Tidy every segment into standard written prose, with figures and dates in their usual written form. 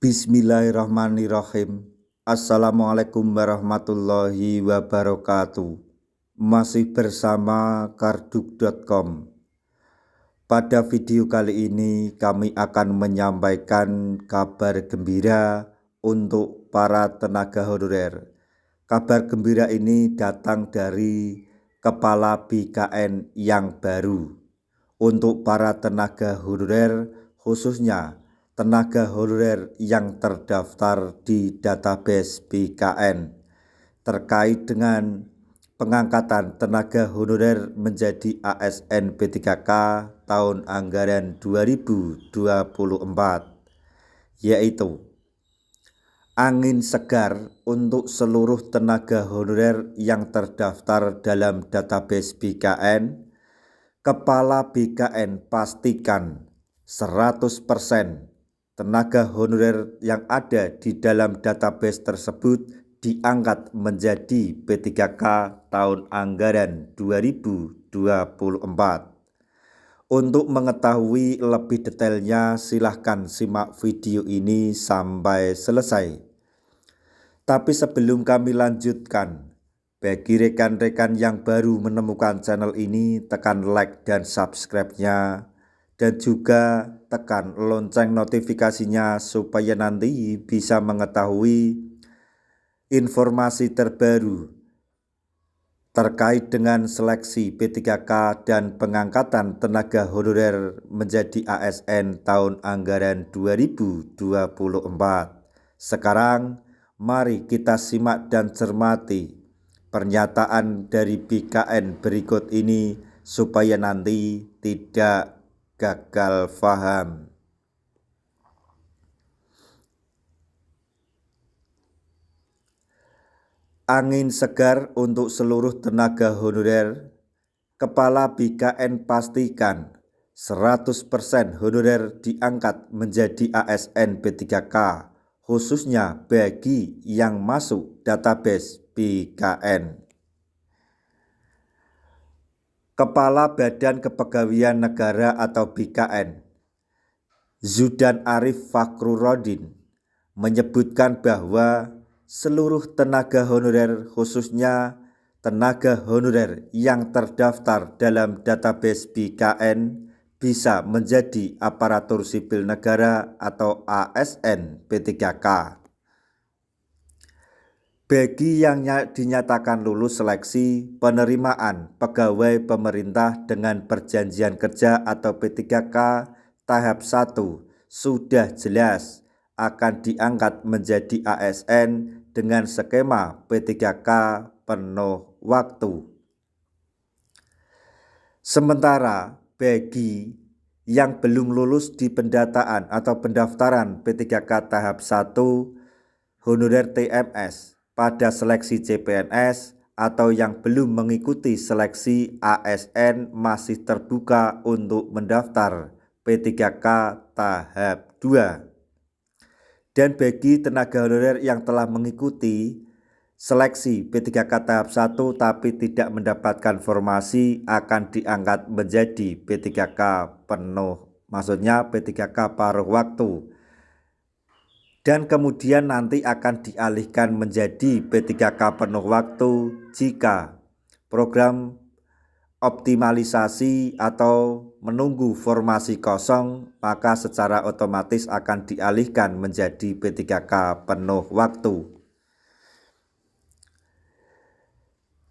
Bismillahirrahmanirrahim. Assalamualaikum warahmatullahi wabarakatuh. Masih bersama karduk.com. Pada video kali ini kami akan menyampaikan kabar gembira untuk para tenaga honorer. Kabar gembira ini datang dari Kepala BKN yang baru. Untuk para tenaga honorer, khususnya tenaga honorer yang terdaftar di database BKN terkait dengan pengangkatan tenaga honorer menjadi ASN P3K tahun anggaran 2024, yaitu angin segar untuk seluruh tenaga honorer yang terdaftar dalam database BKN. Kepala BKN pastikan 100% tenaga honorer yang ada di dalam database tersebut diangkat menjadi P3K tahun anggaran 2024. Untuk mengetahui lebih detailnya silahkan simak video ini sampai selesai. Tapi sebelum kami lanjutkan, bagi rekan-rekan yang baru menemukan channel ini, tekan like dan subscribe-nya, dan juga tekan lonceng notifikasinya supaya nanti bisa mengetahui informasi terbaru terkait dengan seleksi P3K dan pengangkatan tenaga honorer menjadi ASN tahun anggaran 2024. Sekarang mari kita simak dan cermati pernyataan dari BKN berikut ini supaya nanti tidak gagal paham. Angin segar untuk seluruh tenaga honorer. Kepala BKN pastikan 100% honorer diangkat menjadi ASN P3K, khususnya bagi yang masuk database BKN. Kepala Badan Kepegawaian Negara atau BKN, Zudan Arif Fakhruroddin, menyebutkan bahwa seluruh tenaga honorer, khususnya tenaga honorer yang terdaftar dalam database BKN, bisa menjadi aparatur sipil negara atau ASN P3K. Bagi yang dinyatakan lulus seleksi penerimaan pegawai pemerintah dengan perjanjian kerja atau P3K tahap 1 sudah jelas akan diangkat menjadi ASN dengan skema P3K penuh waktu. Sementara bagi yang belum lulus di pendataan atau pendaftaran P3K tahap 1 honorer TMS pada seleksi CPNS atau yang belum mengikuti seleksi ASN masih terbuka untuk mendaftar P3K tahap 2. Dan bagi tenaga honorer yang telah mengikuti seleksi P3K tahap 1 tapi tidak mendapatkan formasi akan diangkat menjadi P3K penuh, maksudnya P3K paruh waktu. Dan kemudian nanti akan dialihkan menjadi P3K penuh waktu jika program optimalisasi atau menunggu formasi kosong, maka secara otomatis akan dialihkan menjadi P3K penuh waktu.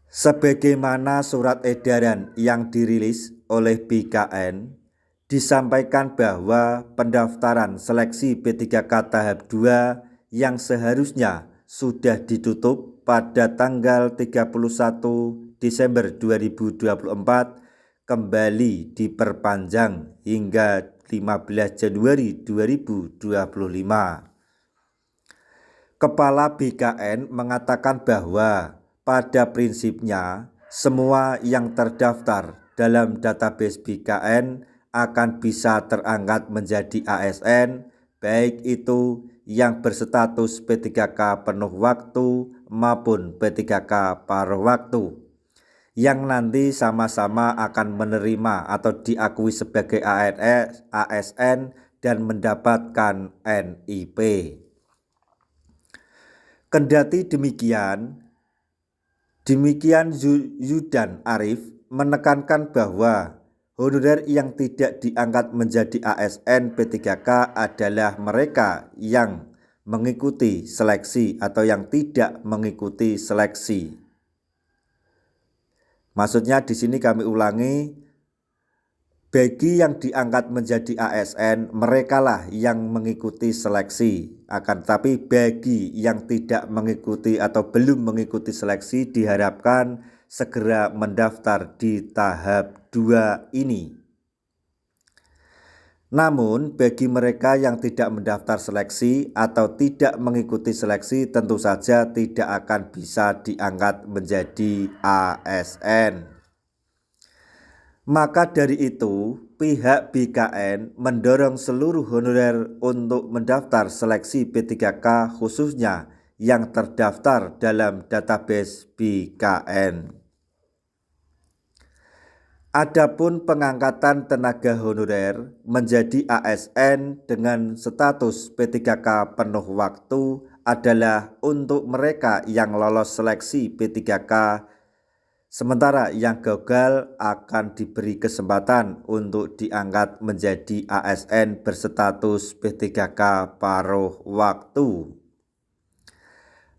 Sebagaimana surat edaran yang dirilis oleh BKN, disampaikan bahwa pendaftaran seleksi P3K tahap 2 yang seharusnya sudah ditutup pada tanggal 31 Desember 2024 kembali diperpanjang hingga 15 Januari 2025. Kepala BKN mengatakan bahwa pada prinsipnya semua yang terdaftar dalam database BKN akan bisa terangkat menjadi ASN, baik itu yang berstatus P3K penuh waktu maupun P3K paruh waktu, yang nanti sama-sama akan menerima atau diakui sebagai ASN dan mendapatkan NIP. Kendati demikian Zudan Arif menekankan bahwa honorer yang tidak diangkat menjadi ASN P3K adalah mereka yang mengikuti seleksi atau yang tidak mengikuti seleksi. Maksudnya di sini kami ulangi, bagi yang diangkat menjadi ASN, merekalah yang mengikuti seleksi. Akan tetapi bagi yang tidak mengikuti atau belum mengikuti seleksi diharapkan segera mendaftar di tahap 2 ini. Namun bagi mereka yang tidak mendaftar seleksi atau tidak mengikuti seleksi tentu saja tidak akan bisa diangkat menjadi ASN. Maka dari itu, pihak BKN mendorong seluruh honorer untuk mendaftar seleksi P3K khususnya yang terdaftar dalam database BKN. Adapun pengangkatan tenaga honorer menjadi ASN dengan status P3K penuh waktu adalah untuk mereka yang lolos seleksi P3K, sementara yang gagal akan diberi kesempatan untuk diangkat menjadi ASN berstatus P3K paruh waktu.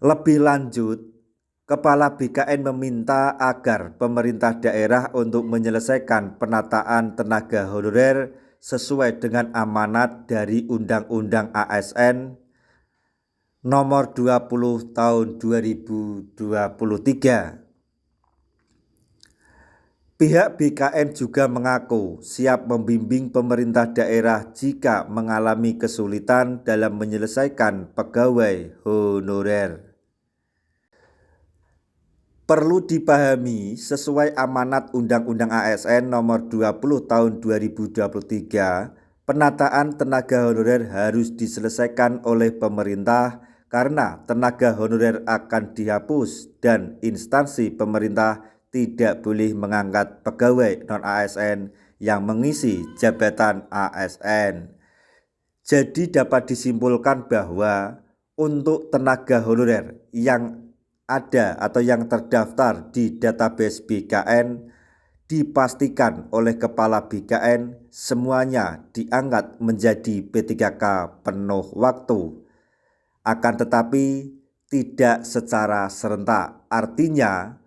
Lebih lanjut, Kepala BKN meminta agar pemerintah daerah untuk menyelesaikan penataan tenaga honorer sesuai dengan amanat dari Undang-Undang ASN Nomor 20 Tahun 2023. Pihak BKN juga mengaku siap membimbing pemerintah daerah jika mengalami kesulitan dalam menyelesaikan pegawai honorer. Perlu dipahami, sesuai amanat Undang-Undang ASN Nomor 20 Tahun 2023, penataan tenaga honorer harus diselesaikan oleh pemerintah karena tenaga honorer akan dihapus dan instansi pemerintah tidak boleh mengangkat pegawai non-ASN yang mengisi jabatan ASN. Jadi dapat disimpulkan bahwa untuk tenaga honorer yang ada atau yang terdaftar di database BKN dipastikan oleh Kepala BKN semuanya diangkat menjadi P3K penuh waktu. Akan tetapi tidak secara serentak. Artinya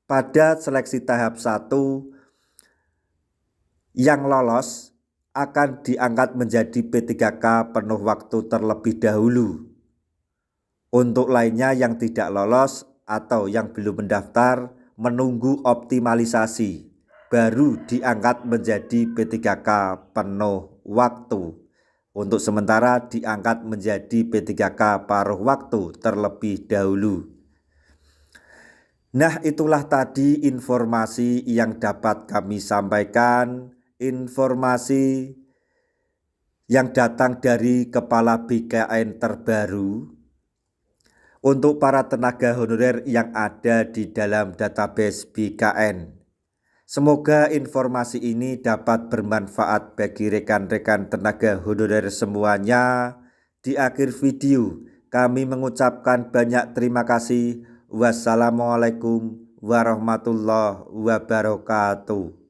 pada seleksi tahap 1 yang lolos akan diangkat menjadi P3K penuh waktu terlebih dahulu. Untuk lainnya yang tidak lolos atau yang belum mendaftar menunggu optimalisasi baru diangkat menjadi P3K penuh waktu. Untuk sementara diangkat menjadi P3K paruh waktu terlebih dahulu. Nah, itulah tadi informasi yang dapat kami sampaikan, informasi yang datang dari Kepala BKN terbaru untuk para tenaga honorer yang ada di dalam database BKN. Semoga informasi ini dapat bermanfaat bagi rekan-rekan tenaga honorer semuanya. Di akhir video, kami mengucapkan banyak terima kasih. Wassalamualaikum warahmatullahi wabarakatuh.